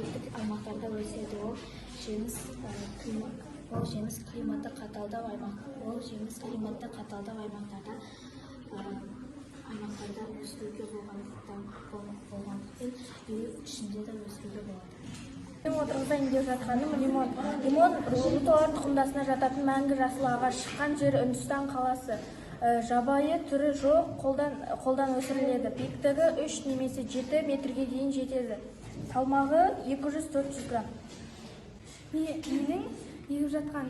тропиктік аймақтарда өседі. Ол жеміс климаты қаталдау аймақтарда өсіруге болғандықтан үй ішінде де өсіруге болады. Отырғызайын деп жатқаным лимон. Лимон руталар тұқымдасына жататын мәңгі жасыл ағаш. Шыққан жері Үндістан қаласы. Жабайы түрі жоқ, қолдан өсіріледі. Биіктігі 3 немесе 7 метрге дейін жетеді. Салмағы 200-400 грамм. Менің егіп жатқан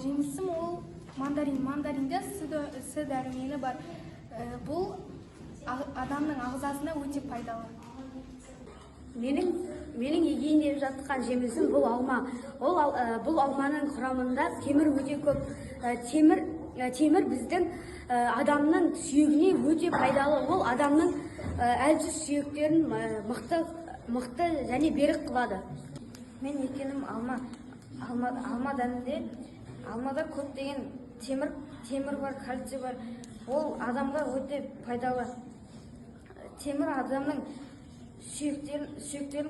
жемісім ол мандарин. Мандаринде С дәрумені бар. Бұл адамның ағзасына өте пайдалы. Менің егейін деп жатқан жемісім бұл алма. Бұл алманың құрамында темір өте көп. Темір біздің адамның сүйегіне өте пайдалы. Ол адамның әлсіз сүйектерін мықты және берік қылады. Мен екенім алма дәнінде. Алмада көптеген темір бар, кальций бар. Ол адамға өте пайдалы. Темір адамның сүйектерін